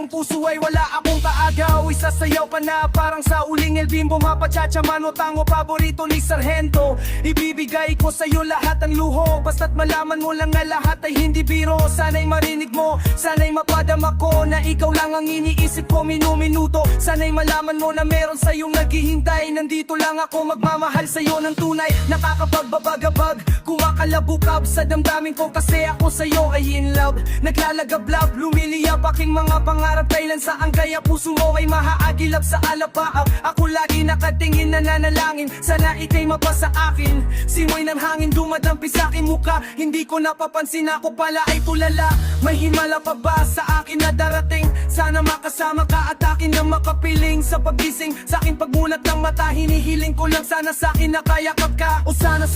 Ang puso ay wala akong kaagaw, isasayaw pa na parang sa uling El Bimbo. Mapachachamano tango paborito ni Sargento. Ibibigay ko sa'yo lahat ang luho, basta't malaman mo lang na lahat ay hindi biro. Sana'y marinig mo, sana'y mapadama ko na ikaw lang ang iniisip ko minuminuto. Sana'y malaman mo na meron sa'yong naghihintay. Nandito lang ako magmamahal sa'yo ng tunay. Nakakapagbabagabag, kumakalabukab sa damdamin ko kasi ako sa'yo ay in love. Naglalagablab, lumiliyap aking mga pangarap. Kailan saan kaya puso mo ay mahaagilap sa alapaap. Ako lagi nakatingin nananalangin, sana ika'y mapasa akin. Simoy ng hangin dumadampi sa aking muka, hindi ko napapansin ako pala ay tulala. May himala pa ba sa akin na darating? Sana makasama ka at akin na makapiling sa pagising. Sa aking pagmulat ng mata, hinihiling ko lang sana sa akin na kayakap ka. O sana,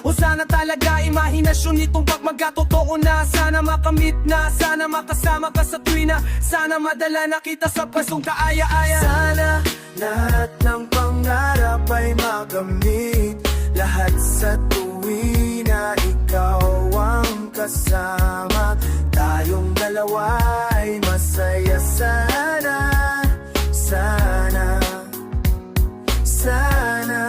o sana talaga imahinasyon nitong pag magkatotoo na. Sana makamit na, sana makasama ka sa tuwina. Sana madala na kita sa pasong kaaya-aya. Sana lahat ng pangarap ay makamit, lahat sa tuwina ikaw ang kasama. Tayong dalawa ay masaya sana. Sana, sana.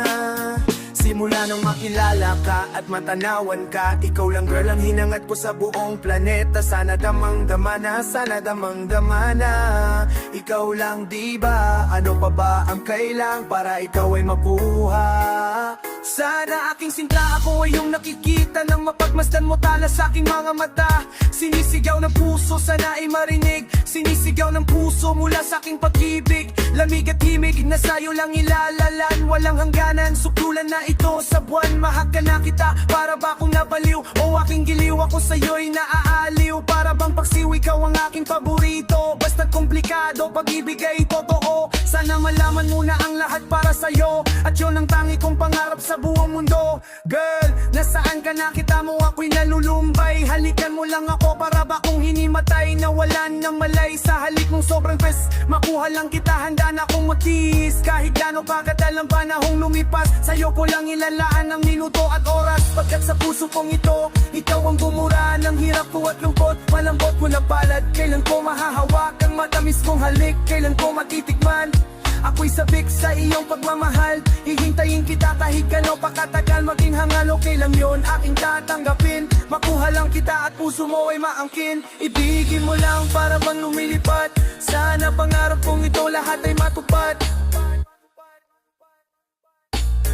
Simula nang makilala ka at matanawan ka, ikaw lang girl ang hinangat ko sa buong planeta. Sana damang-dama na, sana damang-dama na. Ikaw lang diba, ano pa ba ang kailang para ikaw ay mabuha? Sana aking sinta ako ay yung nakikita nang mapagmasdan mo tala sa aking mga mata. Sinisigaw ng puso, sana ay marinig. Sinisigaw ng puso mula sa aking pag-ibig. Lamig at himig na sa'yo lang ilalalan. Walang hangganan, suklulan na ito sa buwan. Mahal ka na kita, para ba akong nabaliw? O aking giliw, ako sa'yo'y naaaliw. Para bang pagsiw, ikaw ang aking paborito. Basta't komplikado, pag-ibig ay totoo. Sana malaman mo na ang lahat para sa'yo, at yun ang tangi kong pangarap sa buong mundo. Girl, nasaan ka na? Kita mo ako'y nalulumbay. Halikan mo lang ako, para ba kung hinimatay? Nawalan ng malay sa halik mong sobrang pes. Makuha lang kita, handa na akong magtiis. Kahit gaano kagatal ang panahong lumipas, sa'yo ko lang ilalaan ang minuto at oras. Pagkat sa puso kong ito, ikaw ang bumura ng hirap ko at lungkot. Malambot mo na palad, kailan ko mahahawak ang matamis kong halik? Kailan ko matitikman? Ako'y sabik sa iyong pagmamahal. Hihintayin kita kahit gano'n pa katagal. Maging hangalo, kailan yun aking tatanggapin? Makuha lang kita at puso mo ay maangkin. Ibigin mo lang para bang lumilipat. Sana pangarap kong ito lahat ay matupad.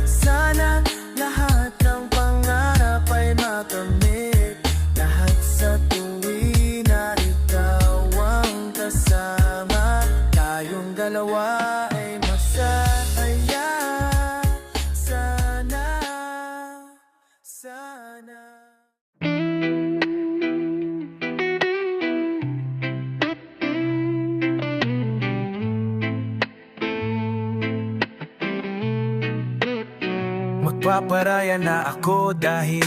Sana lahat ng pangarap ay makamit, lahat sa tuwina ikaw ang kasama. Tayong dalawa ay masaya. Sana, sana. Magpaparaya na ako dahil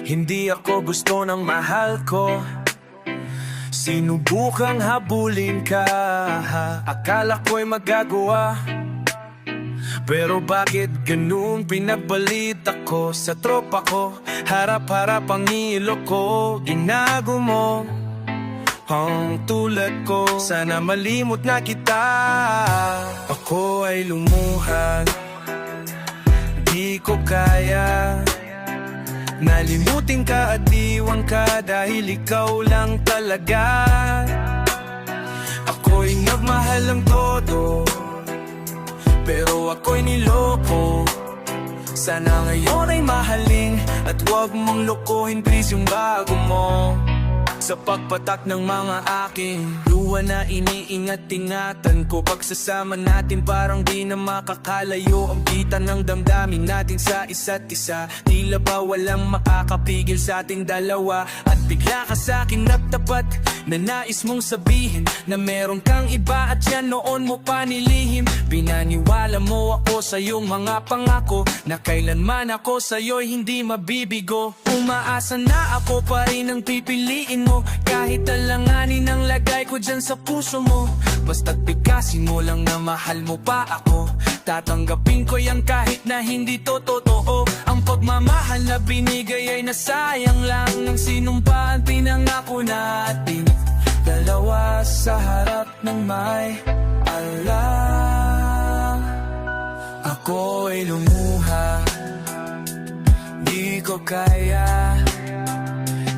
hindi ako gusto ng mahal ko. Sinubukang habulin ka, akala ko'y magagawa. Pero bakit ganun pinagbalit ako sa tropa ko? Harap-harap ang ilo ko, ginago mo ang tulad ko. Sana malimot na kita. Ako ay lumuhag, di ko kaya nalimutin ka at iwan ka dahil ikaw lang talaga. Ako'y nagmahal ng todo, pero ako'y niloko. Sana ngayon ay mahalin at huwag mong lokohin please yung bago mo. Sa pagpatak ng mga aking luha na iniingat-ingatan ko, pagsasama natin parang di na makakalayo ang bitan ng damdamin natin sa isa't isa. Tila ba walang makakapigil sa ating dalawa? At bigla ka sa'kin nagtapat na nais mong sabihin na meron kang iba at yan noon mo pa nilihim. Pinaniwala mo ako sa iyong mga pangako na kailanman ako sa'yo'y hindi mabibigo. Umaasa na ako pa rin ang pipiliin mo, kahit alanganin ang lagay ko dyan sa puso mo. Basta't bigkasin mo lang na mahal mo pa ako, tatanggapin ko yan kahit na hindi to totoo. Ang pagmamahal na binigay ay nasayang lang ng sinumpaan pinangako natin dalawa sa harap ng may alam. Ako ay lumuha, di ko kaya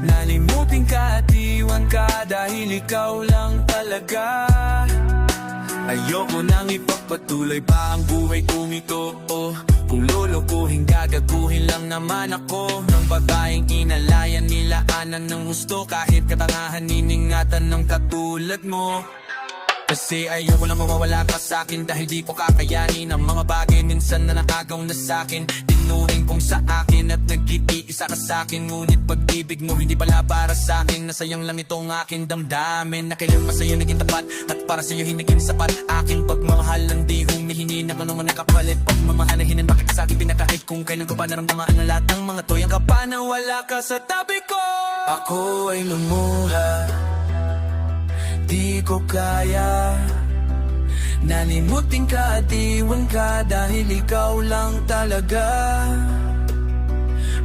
nalimutin ka at iwan ka dahil ikaw lang talaga. Ayoko nang ipagpatuloy pa ang buhay kong ito, kung lulukuhin, gagaguhin lang naman ako ng babaeng inalayan, nilaanan ng gusto. Kahit katangahan, iningatan ng katulad mo. Kasi ayoko lang mawawala ka sa'kin dahil di ko kakayanin ang mga bagay minsan na nakagaw na sa'kin. Tinuring kong sa akin at nag-iisa ka sa'kin, ngunit pag-ibig mo hindi pala para sa'kin. Nasayang lang itong aking damdamin, na kailan pa sa'yo naging tapat at para sa'yo hinaging sapat. Aking pagmamahal lang di humihingi ng anong nakapalit. Pagmamahalahin bakit ka sa'kin pinakahit, kung kailan ko pa naramdaman ang lahat ng mga toyang ka pa na wala ka sa tabi ko. Ako ay lumuha, di ko kaya nalimutin ka at iwan ka dahil ikaw lang talaga.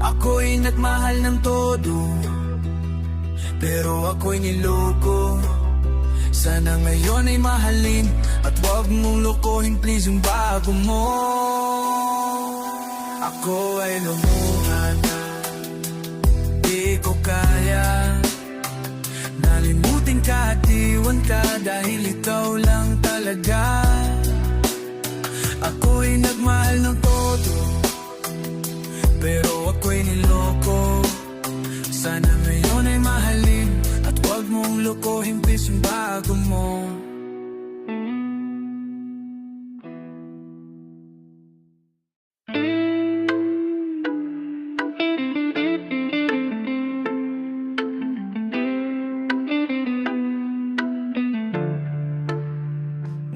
Ako'y nagmahal ng todo, pero ako'y niloko. Sana ngayon ay mahalin at wag mong lokohin please yung bago mo. Ako ay lumuha, di ko kaya nalimutin ka at iwan ka dahil ikaw lang talaga. Ako'y nagmahal ng todo, pero ako'y niloko. Sana ngayon ay mahalin at wag mong lokohin please yung bago mo.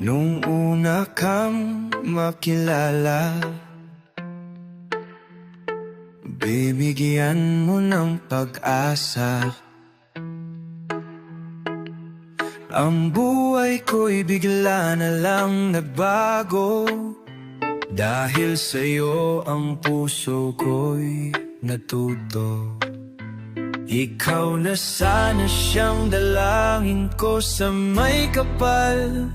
Nung una kang makilala, bibigyan mo ng pag-asa. Ang buhay ko'y bigla na lang nagbago, dahil sa'yo ang puso ko'y natuto. Ikaw na sana siyang dalangin ko sa may kapal.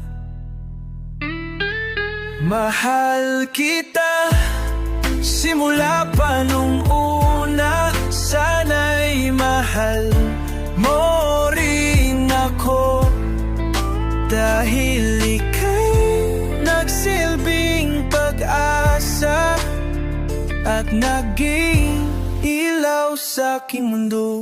Mahal kita simula pa nung una, sana'y mahal mo rin ako, dahil ika'y nagsilbing pag-asa at naging ilaw sa aking mundo.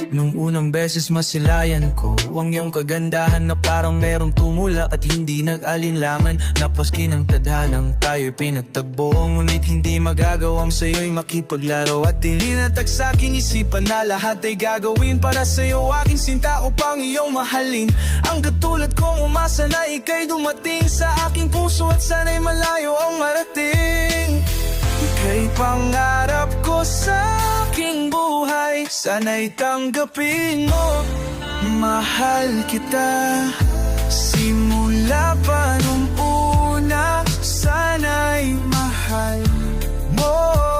Nung unang beses masilayan ko ang iyong kagandahan na parang merong tumula at hindi nag-alinlangan. Napaski ng tadhanang tayo'y pinagtagbo, ngunit hindi magagawang sa'yo'y makipaglaro. At ilinatag sa'king isipan na lahat ay gagawin para sa'yo aking sinta upang iyong mahalin. Ang katulad kong umasa na ika'y dumating sa aking puso at sana'y malayo ang marating. Ika'y pangarap ko sa aking buhay, sana'y tanggapin mo. Mahal kita simula pa nung una, sana'y mahal mo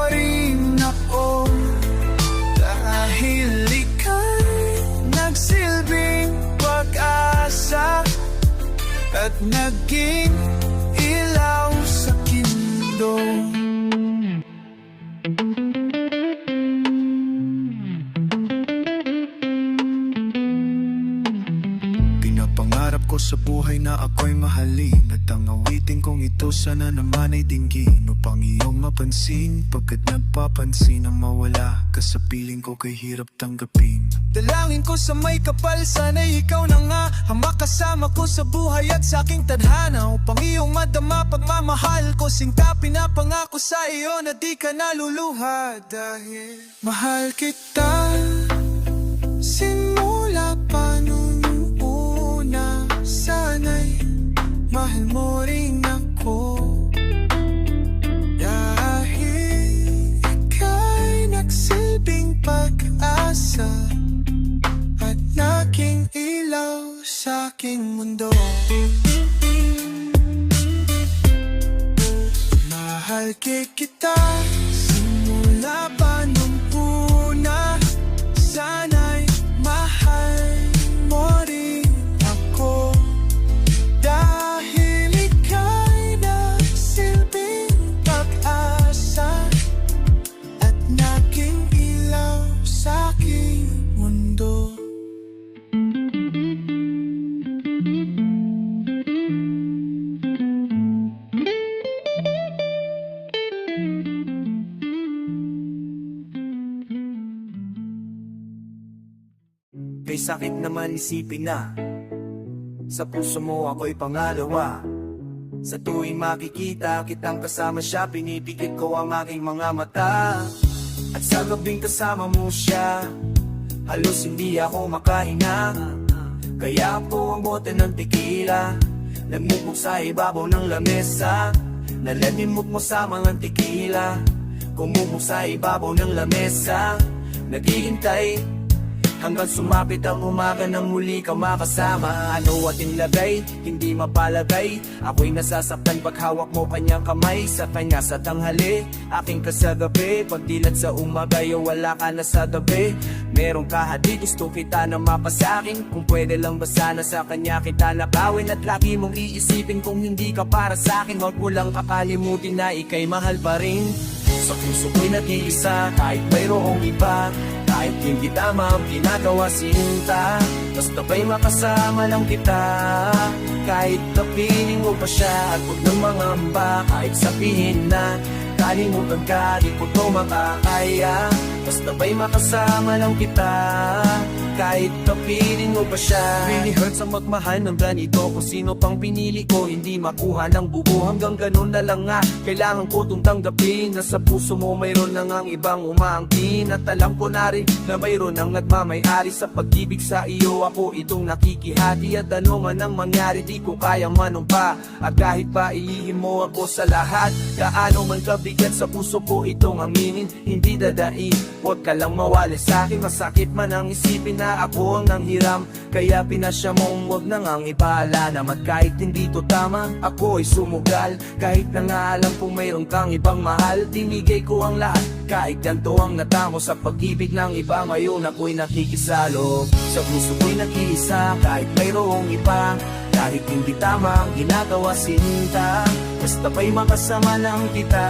rin ako, dahil ika'y nagsilbing pag-asa at naging ilaw sa aking mundo. Pinapangarap ko sa buhay na ako'y mahalin, at ang awitin kong ito sana naman ay dinggin upang iyong mapansin. Pagkat nagpapansin na mawala ka sa piling ko, kay hirap tanggapin. Dalangin ko sa may kapal, sana'y ikaw na nga ang makasama ko sa buhay at sa aking tadhana, upang iyong madama pagmamahal ko. Sinta pinapangako sa iyo na di ka naluluha, dahil mahal kita simula pa nung una, sana'y mahal mo rin ako, dahil ika'y nagsilbing pag-asa at naging ilaw sa aking mundo. Mahal kita simula pa nung una, sana'y mahal Kay sakit naman isipin na sa puso mo ako'y pangalawa. Sa tuwing makikita kitang kasama siya, pinipikit ko ang aking mga mata. At sa gabing kasama mo siya, halos hindi ako makahinga. Kaya po ang bote ng tequila, nagmukmuk sa ibabaw ng lamesa. Nalamimok mo sa mga tequila, kumumuk sa ibabaw ng lamesa. Naghihintay hanggang sumapit ang umaga nang muli ka makasama. Ano ating lagay, hindi mapalagay. Ako'y nasasaktan pag hawak mo kanyang kamay. Sa kanya sa tanghali, aking kasagabi. Pagdilat sa umaga, wala ka na sa tabi. Meron ka hadi, gusto kita na mapasakin. Kung pwede lang ba sana sa kanya kita nakawin. At lagi mong iisipin kung hindi ka para sakin. Huwag mo lang kakalimutin na ika'y mahal pa rin. Sa puso ko'y nag-iisa, kahit mayroong iba. Kahit hindi tama ang ginagawa sinta, basta ba'y makasama lang kita. Kahit napiling mo pa siya at huwag ng mga amba. Kahit sabihin na kalimutan ka, di ko to makakaya. Basta ba'y makasama lang kita. Kahit napiling mo pa siya. Really hurts ang magmahal ng ganito. Kung sino pang pinili ko, hindi makuha ng buo. Hanggang ganun na lang nga, kailangan ko itong tanggapin. Na sa puso mo mayroon na ngang ibang umaangkin. At alam ko na rin na mayroon ang nagmamayari sa pag-ibig sa iyo. Ako itong nakikihati at ano man ang mangyari, di ko kayang manumpa. At kahit pa ilihim mo ako sa lahat, gaano man kabigat sa puso ko itong aminin, hindi dadain. Huwag ka lang mawali sa'kin, masakit man ang isipin na ako ang nanghiram. Kaya pinasya mong huwag na ngang ipaalam. At kahit hindi to tama, ako ay sumugal. Kahit na nga alam kung mayroon kang ibang mahal, tinigay ko ang lahat. Kahit ganito ang natamo sa pag-ibig ng iba, ngayon ako'y nakikisalo. Sa puso ko'y nag-iisa, kahit mayroong iba. Kahit hindi tama ang ginagawa sinta, basta ba'y makasama lang kita.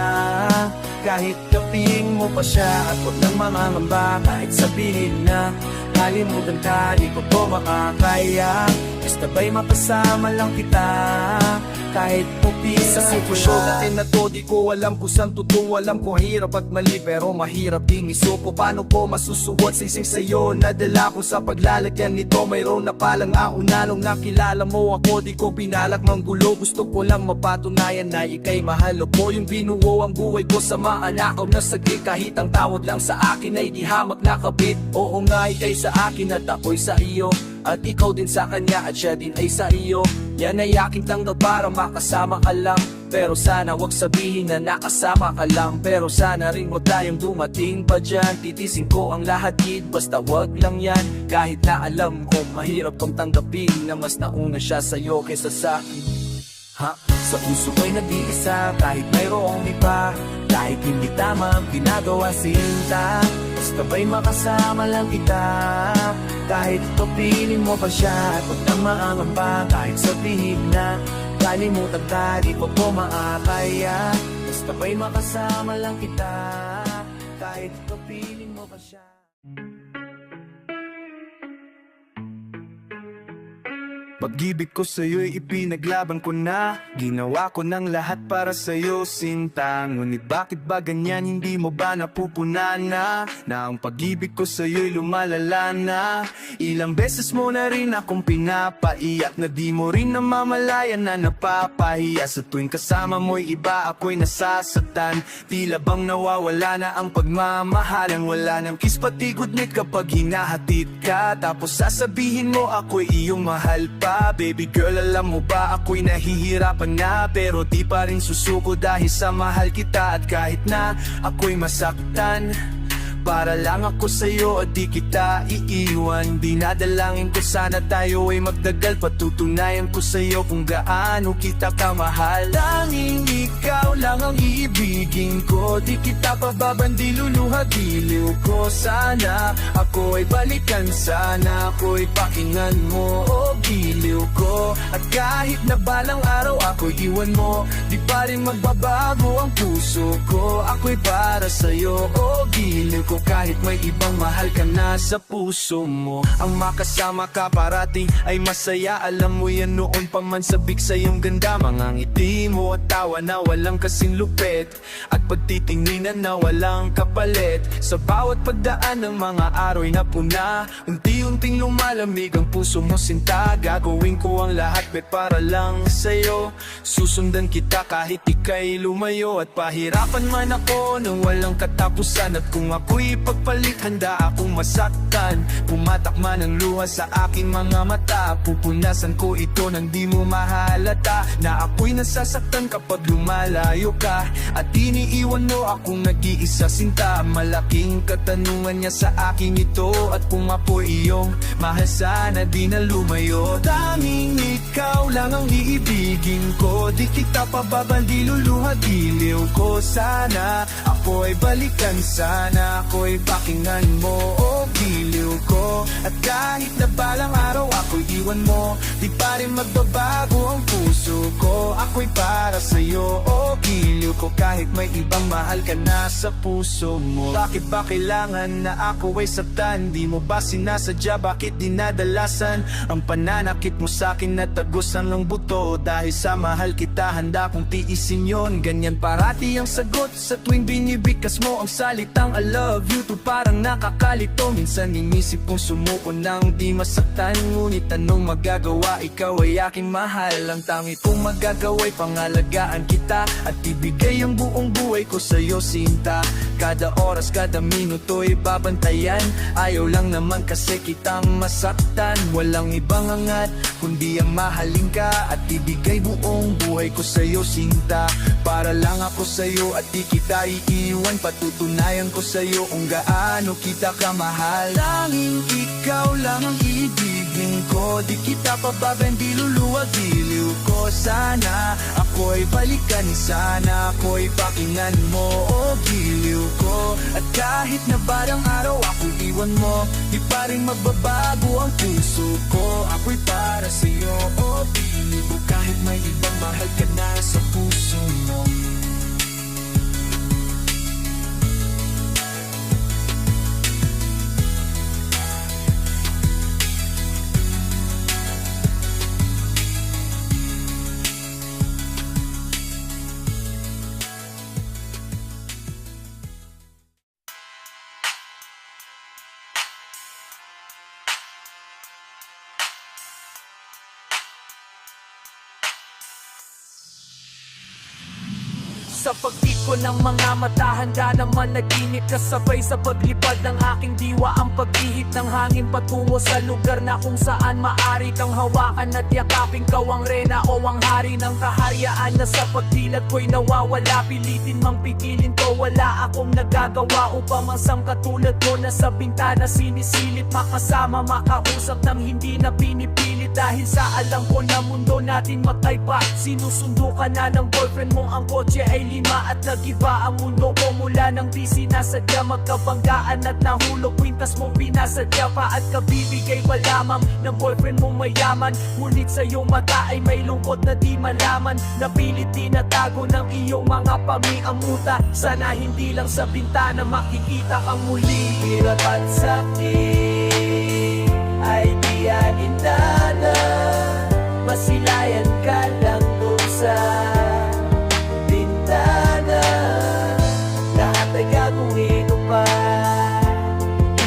Kahit kaping mo pa siya at huwag ng mga ngamba. Kahit sabihin na kalimutan ka, di ko to makakaya. Basta ba'y makasama lang kita. Kahit pupi sa sitwasyon natin na to, di ko alam kung saan totoo. Alam ko hirap at mali, pero mahirap ding isuko. Paano ko masusuot sa isang sa'yo? Nadala ko sa paglalagyan nito. Mayroon na palang auna nung nakilala mo ako. Di ko pinalak ng gulo, gusto ko lang mapatunayan na ika'y mahal ko. Yung binuo ang buhay ko sa maanakaw na saglit. Kahit ang tawag lang sa akin ay di hamak na kabit. Oo nga, ika'y sa akin at ako'y sa iyo. At ikaw din sa kanya at siya din ay sa iyo. Yan ay aking tanggap para makasama ka lang. Pero sana wag sabihin na nakasama ka lang. Pero sana rin mo tayong dumating pa dyan. Titisin ko ang lahat kid, basta wag lang yan. Kahit na alam ko mahirap kong tanggapin na mas nauna siya sa'yo kaysa sa'kin. Sa puso ko'y nag-iisa, kahit mayroong iba. Kahit hindi tama ang ginagawa sinta, basta ba'y makasama lang kita. Kahit kapiling mo pa siya at huwag nang maangamba. Kahit sabihin na kalimutan ka, di ko po makakaya. Basta ba'y makasama lang kita. Kahit kapiling mo pa siya. Pag-ibig ko sa'yo'y ipinaglaban ko na. Ginawa ko ng lahat para sa'yo, sinta. Ngunit bakit ba ganyan, hindi mo ba napupunan na ang pag-ibig ko sa'yo'y lumalala na. Ilang beses mo na rin akong pinapaiyak, na di mo rin namamalayan na napapahiya. Sa tuwing kasama mo'y iba, ako'y nasasaktan. Tila bang nawawala na ang pagmamahalan. Wala nang kiss pati goodnight kapag hinahatid ka. Tapos sasabihin mo ako'y iyong mahal pa. Baby girl, alam mo ba ako'y nahihirapan na, pero di pa rin susuko dahil sa mahal kita. At kahit na ako'y masaktan, para lang ako sa'yo at di kita iiwan. Dinadalangin ko sana tayo ay magdagal. Patutunayan ko sa'yo kung gaano kita kamahal. Tanging ikaw lang ang iibigin ko. Di kita pababandi, luluha-giliw ko. Sana ako ay balikan, sana ako'y pakinggan mo, o giliw ko. At kahit na balang araw ako'y iwan mo, di pa rin magbabago ang puso ko. Ako'y para sa'yo, o giliw ko kahit may ibang mahal ka na sa puso mo. Ang makasama ka parati ay masaya, alam mo yan noon pa man sabik sa iyong ganda. Mga ngiti mo at tawa na walang kasing lupit, at pagtitinginan na walang kapalit. Sa bawat pagdaan ng mga aroy na puna, unti-unting lumalamig ang puso mo sinta. Gagawin ko ang lahat bet para lang sa'yo, susundan kita kahit ika'y lumayo. At pahirapan man ako nang walang katapusan, at kung ako'y pagpalit handa akong masaktan. Pumatak man ang luha sa aking mga mata, pupunasan ko ito nang di mo mahalata na ako'y nasasaktan kapag lumalayo ka, at iniiwan mo akong nag-iisa sinta. Malaking katanungan niya sa akin ito, at kung ako'y iyong mahal sana di na lumayo. Tanging ikaw lang ang iibigin ko, di kita pababandi luluha diliw ko. Sana ako'y balikan, sana ako'y pakinggan mo o giliw ko. At kahit na balang araw ako'y iwan mo, di pa rin magbabago ang puso ko. Ako'y para sa'yo o giliw ko kahit may ibang mahal ka na sa puso mo. Bakit ba kailangan na ako ay saktan? Di mo ba sinasadya, bakit dinadalasan ang pananakit mo sa'kin na tagusan ng buto? Dahil sa mahal kita handa kong tiisin yon. Ganyan parati ang sagot sa tuwing binibigkas mo ang salitang I love you to. Parang nakakalito, minsan inisip kong sumuko nang di masaktan. Ngunit anong magagawa, ikaw ay aking mahal. Ang tangi kong magagawa'y pangalagaan kita, at ibigay ang buong buhay ko sa'yo sinta. Kada oras, kada minuto'y babantayan, ayaw lang naman kasi kitang masaktan. Walang ibang angat kundi ang mahalin ka, at ibigay buong buhay ko sa'yo sinta. Para lang ako sa'yo at di kita iiwan, patutunayan ko sa'yo kung gaano kita kamahal. Tanging ikaw lang ang iibigin ko, di kita pababandi luluwag diliw ko. Sana ako'y balikan, sana ako'y pakinggan mo o giliw ko. At kahit na barang araw ako'y iwan mo, di pa rin magbabago ang puso ko. Ako'y para sa'yo o giliw ko kahit may ibang mahal ka na sa puso mo. Sa pagtiko ng mga mata, handa naman naginip kasabay sa paglipad ng aking diwa. Ang paghihit ng hangin patungo sa lugar na kung saan maari kang hawakan at yakapin. Kaw ang rena o ang hari ng kaharyaan na sa pagdilat ko'y nawawala. Pilitin mang pigilin ko, wala akong nagagawa upang masang katulad mo na sa bintana sinisilip. Makasama, makausap ng hindi na pinipilit, dahil sa alam ko na mundo natin magkaiba. Sinusundo ka na ng boyfriend mo, ang kotse ay lima at nag-iba ang mundo ko. Mula nang di sinasadya, magkabanggaan at nahulog. Kwintas mo pinasadya pa at kabibigay malamang ng boyfriend mong mayaman. Ngunit sa iyong mata ay may lungkot na di malaman. Napilit tinatago ng iyong mga pamiamuta. Sana hindi lang sa bintana makikita ang muli. Hirap at sakit ay di alintana, masilayan ka lang dun sa bintana. Lahat ay gagawin upang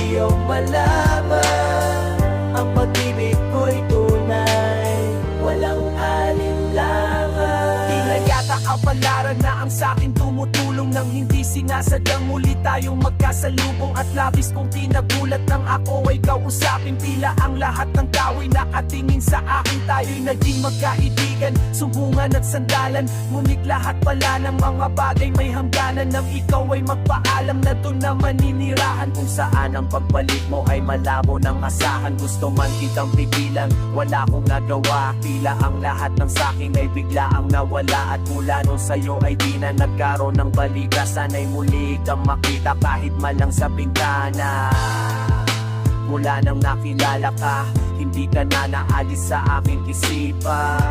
iyong malaman ang pag-ibig ko'y tunay, walang alinlangan. Di na yata kapalaran na ang sa'kin tumutulong nang hindi sinasadyang muli tayong magkasalubong. At labis kong tinagulat nang ako ay kausapin. Tila ang lahat ng tao ay nakatingin sa akin. Tayo'y naging magkaibigan, sumbungan at sandalan. Ngunit lahat pala ng mga bagay may hangganan. Nang ikaw ay magpaalam na doon na maninirahan, kung saan ang pagbalik mo ay malabo ng asahan. Gusto man kitang pigilan, wala akong nagawa. Tila ang lahat ng sakin ay bigla ang nawala. At mula nun sa'yo ay di na nagkaroon ng balikan. Sana'y muli kang makita kahit malang sa bintana. Mula nang nakilala ka, hindi ka na naalis sa aking isipan.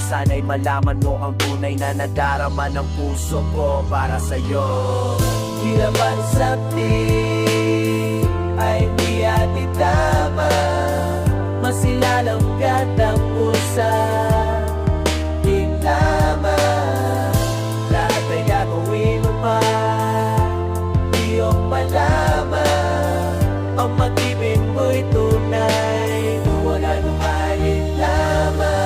Sana'y malaman mo ang tunay na nadarama ng puso ko para sa'yo. Hirapan sakti ay di ati tama, masilalang katapusan di lamang. Lahat ay gagawin mo pa, iyong malaman. Ang mag-ibig mo'y tunay, wala nang halin lamang.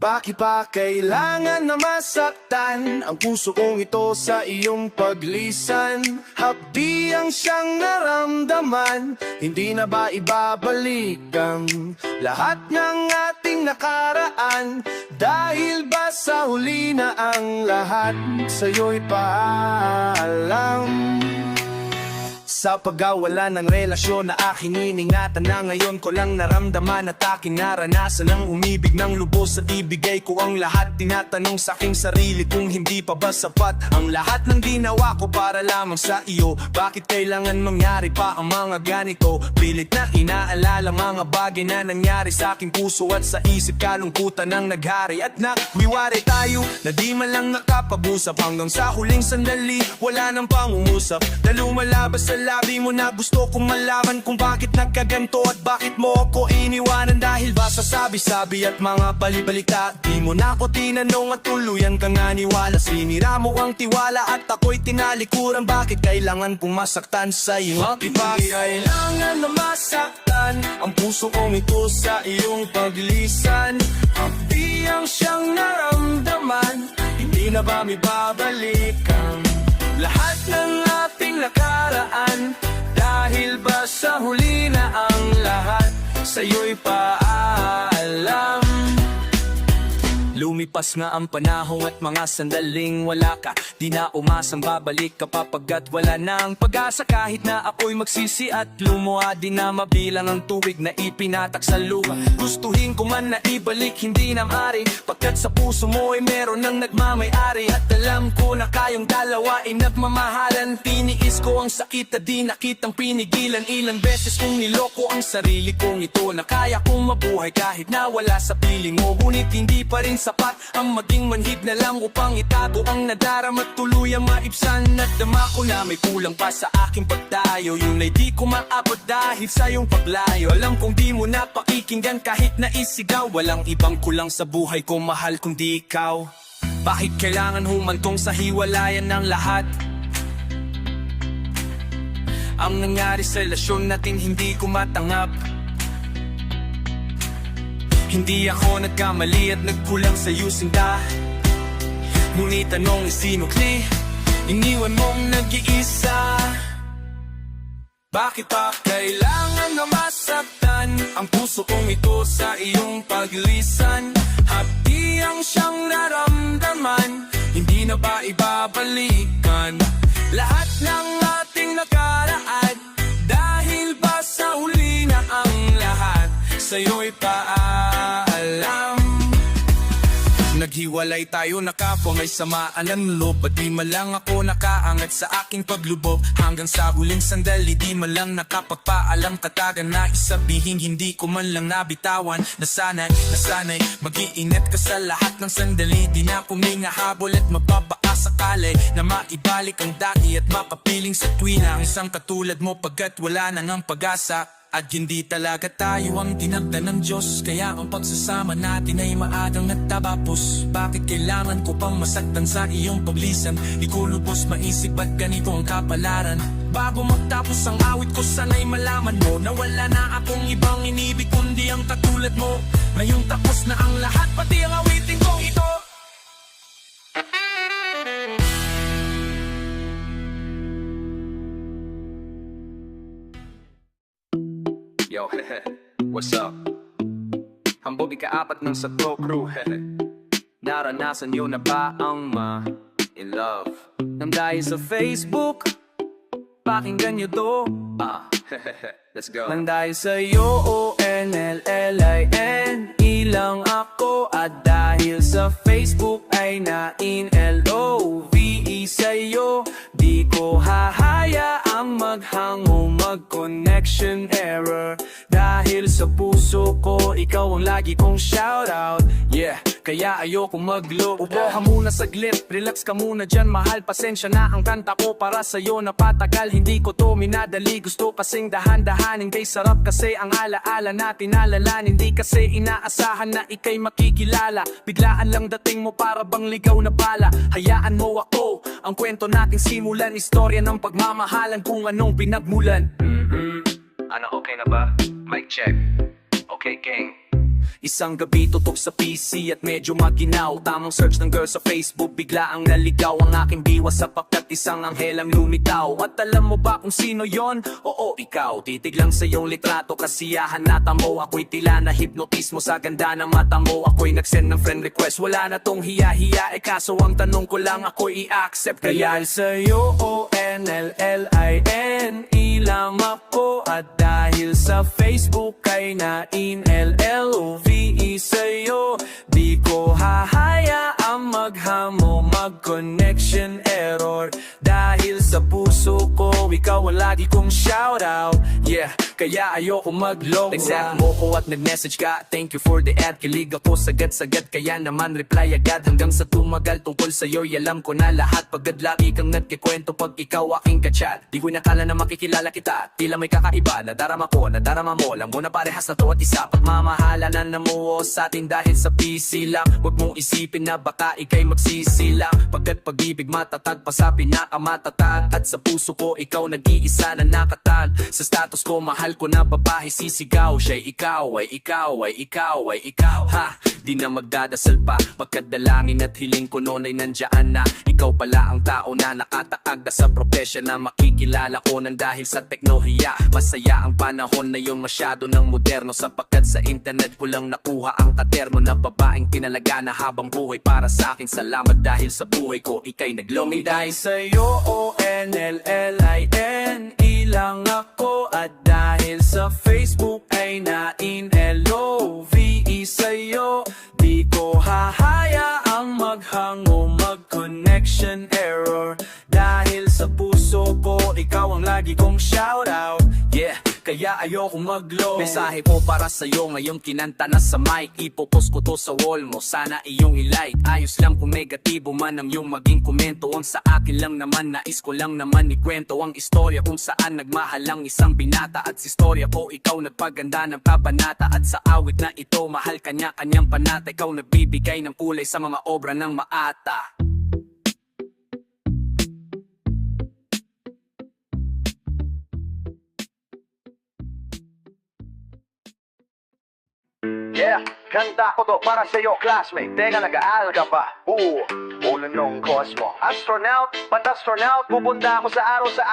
Bakit pa kailangan na masaktan ang puso kong ito sa iyong paglisan? Hapdi ang siyang naramdaman, hindi na ba ibabalik ang lahat ng ating nakaraan? Dahil ba sa huli na ang lahat, sa'yo'y paalam? Sa pagkawala ng relasyon na aking iningatan, na ngayon ko lang naramdaman at aking naranasan ang umibig ng lubos at ibigay ko ang lahat. Tinatanong sa aking sarili kung hindi pa ba sapat ang lahat ng ginawa ko para lamang sa iyo. Bakit kailangan mangyari pa ang mga ganito? Pilit na inaalala mga bagay na nangyari sa aking puso at sa isip, kalungkutan ang naghari. At nagwiwari tayo na di man lang nakapag-usap, hanggang sa huling sandali wala nang pangungusap. Lumalabas sa labi mo na gusto kong malaman kung bakit nagkaganto at bakit mo ako iniwanan. Dahil ba sa sabi-sabi at mga balibalita, di mo na ako tinanong at tuluyan kang naniwala. Sinira mo ang tiwala at ako'y tinalikuran. Bakit kailangan pumasaktan sa iyo? Bakit ba kailangan na masaktan ang puso kong ito sa iyong paglisan? Hapdi ang siyang naramdaman, hindi na ba may babalikan lahat ng ating nakaraan? Dahil ba sa huli na ang lahat, sa'yo'y paalam? Lumipas nga ang panahon at mga sandaling wala ka, di na umasang babalik ka papagkat wala nang pag-asa. Kahit na ako'y magsisi at lumuha, di na mabilang ang tubig na ipinatak sa lupa. Gustuhin ko man na ibalik, hindi na maaari, pagkat sa puso mo ay meron ng nagmamay-ari. At alam ko na kayong dalawa ay nagmamahalan. Tiniis ko ang sakit at di nakitang pinigilan. Ilang beses kong niloko ang sarili kong ito, na kaya kong mabuhay kahit na wala sa piling mo. Ngunit hindi pa rin sapat ang maging manhid na lang upang itago ang nadarama at tuluyang maibsan. At dama ko na may kulang pa sa aking pagdayo, yun ay di ko maabot dahil sa iyong paglayo. Alam kong di mo na pakikinggan kahit na isigaw, walang ibang kulang sa buhay ko mahal kundi ikaw. Bakit kailangan humantong sa hiwalayan ng lahat? Ang nangyari sa relasyon natin hindi ko matanggap. Hindi ako nagkamali at nagkulang sa'yo sinta, ngunit anong isinukli, iniwan mong nag-iisa. Bakit pa kailangan na masaktan ang puso kong ito sa iyong paglisan? Hapdi ang siyang naramdaman, hindi na ba ibabalikan lahat ng ating nakaraan? Dahil ba sa huli na ang lahat, sa'yo'y paalam? Naghiwalay tayo na kapwa may samaan ng loob, at di man lang ako nakaangat sa aking paglubog. Hanggang sa huling sandali di man lang nakapagpaalam. Katagan na isabihin hindi ko man lang nabitawan. Nasanay mag-iinit ka sa lahat ng sandali. Di na ako may nahabol at mababaka sakali na maibalik ang dati at mapapiling sa tuwina ang isang katulad mo, pagkat wala na ng pag-asa. At hindi talaga tayo ang tinagda ng Diyos, kaya ang pagsasama natin ay maagang natapos. Bakit kailangan ko pang masaktan sa iyong paglisan? Di ko lubos maisip ba't ganito ang kapalaran. Bago magtapos ang awit ko, sana'y malaman mo na wala na akong ibang inibig kundi ang katulad mo. Ngayong tapos na ang lahat, pati ang awitin kong ito. Yo, what's up? Hambog ika-apat ng sa Pro Crew. Naranasan nyo na ba ang in love. Nang dahil sa Facebook, pakinggan nyo to. Let's go. Nang dahil sa'yo, ONLLINE lang ako. At dahil sa Facebook ay na-in-LOVE sa'yo, di ko hahayaang maghango, mag-connection error. Dahil sa puso ko, ikaw ang lagi kong shoutout. Yeah, kaya ayoko mag-look. Upo ka muna saglit, relax ka muna dyan, mahal. Pasensya na ang kanta ko para sa'yo napatagal. Hindi ko to minadali, gusto kasing dahan-dahanin. Kay sarap kasi ang alaala natin alalanin. Hindi kasi inaasahan na ikay makikilala. Biglaan lang dating mo para bang ligaw na bala. Hayaan mo ako, ang kwento nating simulan. Istorya ng pagmamahalan kung anong pinagmulan. Ano, okay na ba? Mic check. Okay, gang. Isang gabi tutok sa PC at medyo maginaw. Tamang search ng girl sa Facebook, bigla ang naligaw ang aking diwa sapagkat isang anghel ang lumitaw. At alam mo ba kung sino yon? Oo, ikaw. Titig lang sa iyong litrato, kasiyahan nata mo. Ako'y tila na hipnotismo sa ganda ng mata mo. Ako'y nag-send ng friend request, wala na tong hiya-hiya. Kaso ang tanong ko lang ako'y i-accept. Kaya sa'yo, ONLLINE lang ako. At dahil sa Facebook ay na-in-LOVE sa'yo, di ko hahayaang maghamo, mag-connection error. Dahil sa puso ko, ikaw ang lagi kong shoutout. Yeah, kaya ayoko mag-low. Nag-zap mo ko at nag-message ka, thank you for the ad. Kilig ako sagad-sagad, kaya naman reply agad. Hanggang sa tumagal tungkol sa'yo'y alam ko na lahat. Pagad lagi kang nagkikwento pag ikaw aking kachat. Di ko nakala na makikilala kita, tila may kakaiba. Nadarama ko, nadarama mo, alam mo na parehas na to at isa. Pagmamahala na namuo sa atin dahil sa PC lang. Huwag mong isipin na baka ikay magsisilang. Pagkat pag-ibig matatag pa sa pinakamatatag. At sa puso ko ikaw nag-iisa na nakatag. Sa status ko mahal ko na babae sisigaw. Siya'y ikaw, ay ikaw, ay ikaw, ay ikaw. Ha, di na magdadasal pa, magkadalangin at hiling ko noon ay nandiyan na. Ikaw pala ang tao na nakataag na sa profesyon na makikilala ko nang dahil sa teknolohiya. Masaya ang panahon na yun, masyado ng moderno. Sapagkat sa internet ko lang nakuha ang katerno na babaeng tinalaga na habang buhay para sa akin. Salamat dahil sa buhay ko ikay naglumi. Dahil sa'yo, ONLLINE lang ako. At dahil sa Facebook ay na-in-LOVE sa'yo, di ko hahayaang maghango, mag-connection error. Dahil sa puso ko, ikaw ang lagi kong shoutout. Yeah, kaya ayoko mag-low. Mensahe ko para sa'yo ngayong kinanta na sa mic. Ipopost ko to sa wall mo, sana iyong ilike. Ayos lang kung negatibo man ang iyong maging komento. Ang sa akin lang naman, nais ko lang naman ikwento ang istorya kung saan nagmahal ang isang binata. At sa istorya ko, ikaw nagpaganda ng kabanata. At sa awit na ito, mahal kanya-kanyang panata. Ikaw nagbibigay ng kulay sa mga obra ng maata. Yeah, kanta ko to para sa'yo, classmate. Teka, nag-aaral ka pa? Ulo nung cosmo. Astronaut, pat-astronaut. Pupunta ako sa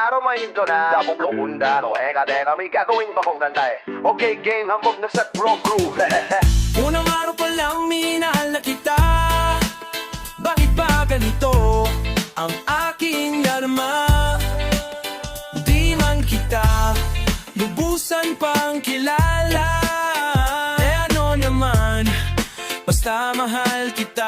araw, may hinto na. Dabong lukunda, no? Teka, may gagawin pa kong kanta eh. Okay, game, hambog na sa groove. Unang araw pa lang minahal na kita. Bakit ba ganito ang aking darama? Di man kita lubusan pang kilala. Basta mahal kita.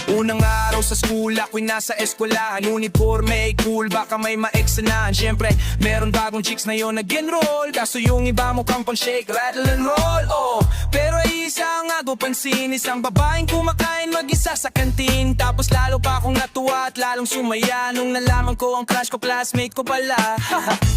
Unang araw sa school, ako'y nasa eskwelahan. Uniforme, cool, baka may ma-eksanahan. Siyempre, meron bagong chicks na yun nag-enroll. Kaso yung iba mo kang pang-shake, rattle and roll. Oh, pero isa nga do pansin, isang babaeng kumakain mag-isa sa kantin. Tapos lalo pa akong natuwa at lalong sumaya nung nalaman ko ang crush ko, classmate ko pala.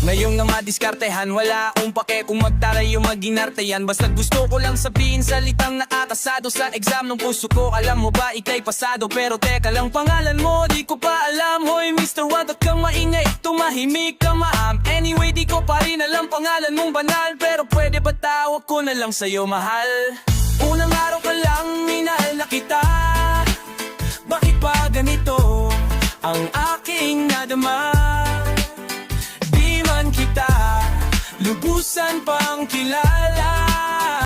Ngayong na madiskartehan, wala akong pake kung magtaray o mag-inarteyan. Basta gusto ko lang sabihin salitang nakakasado sa exam ng puso ko. Alam mo ba, ikay pasado. Pero teka lang, pangalan mo, di ko pa alam. Hoy Mr. Wag kang maingay, tumahimik ka maam. Anyway, di ko pa rin alam pangalan mong banal. Pero pwede ba tawag ko na lang sa'yo mahal? Unang araw pa lang, minahal na kita. Bakit pa ganito ang aking nadama? Di man kita lubusan pang kilala.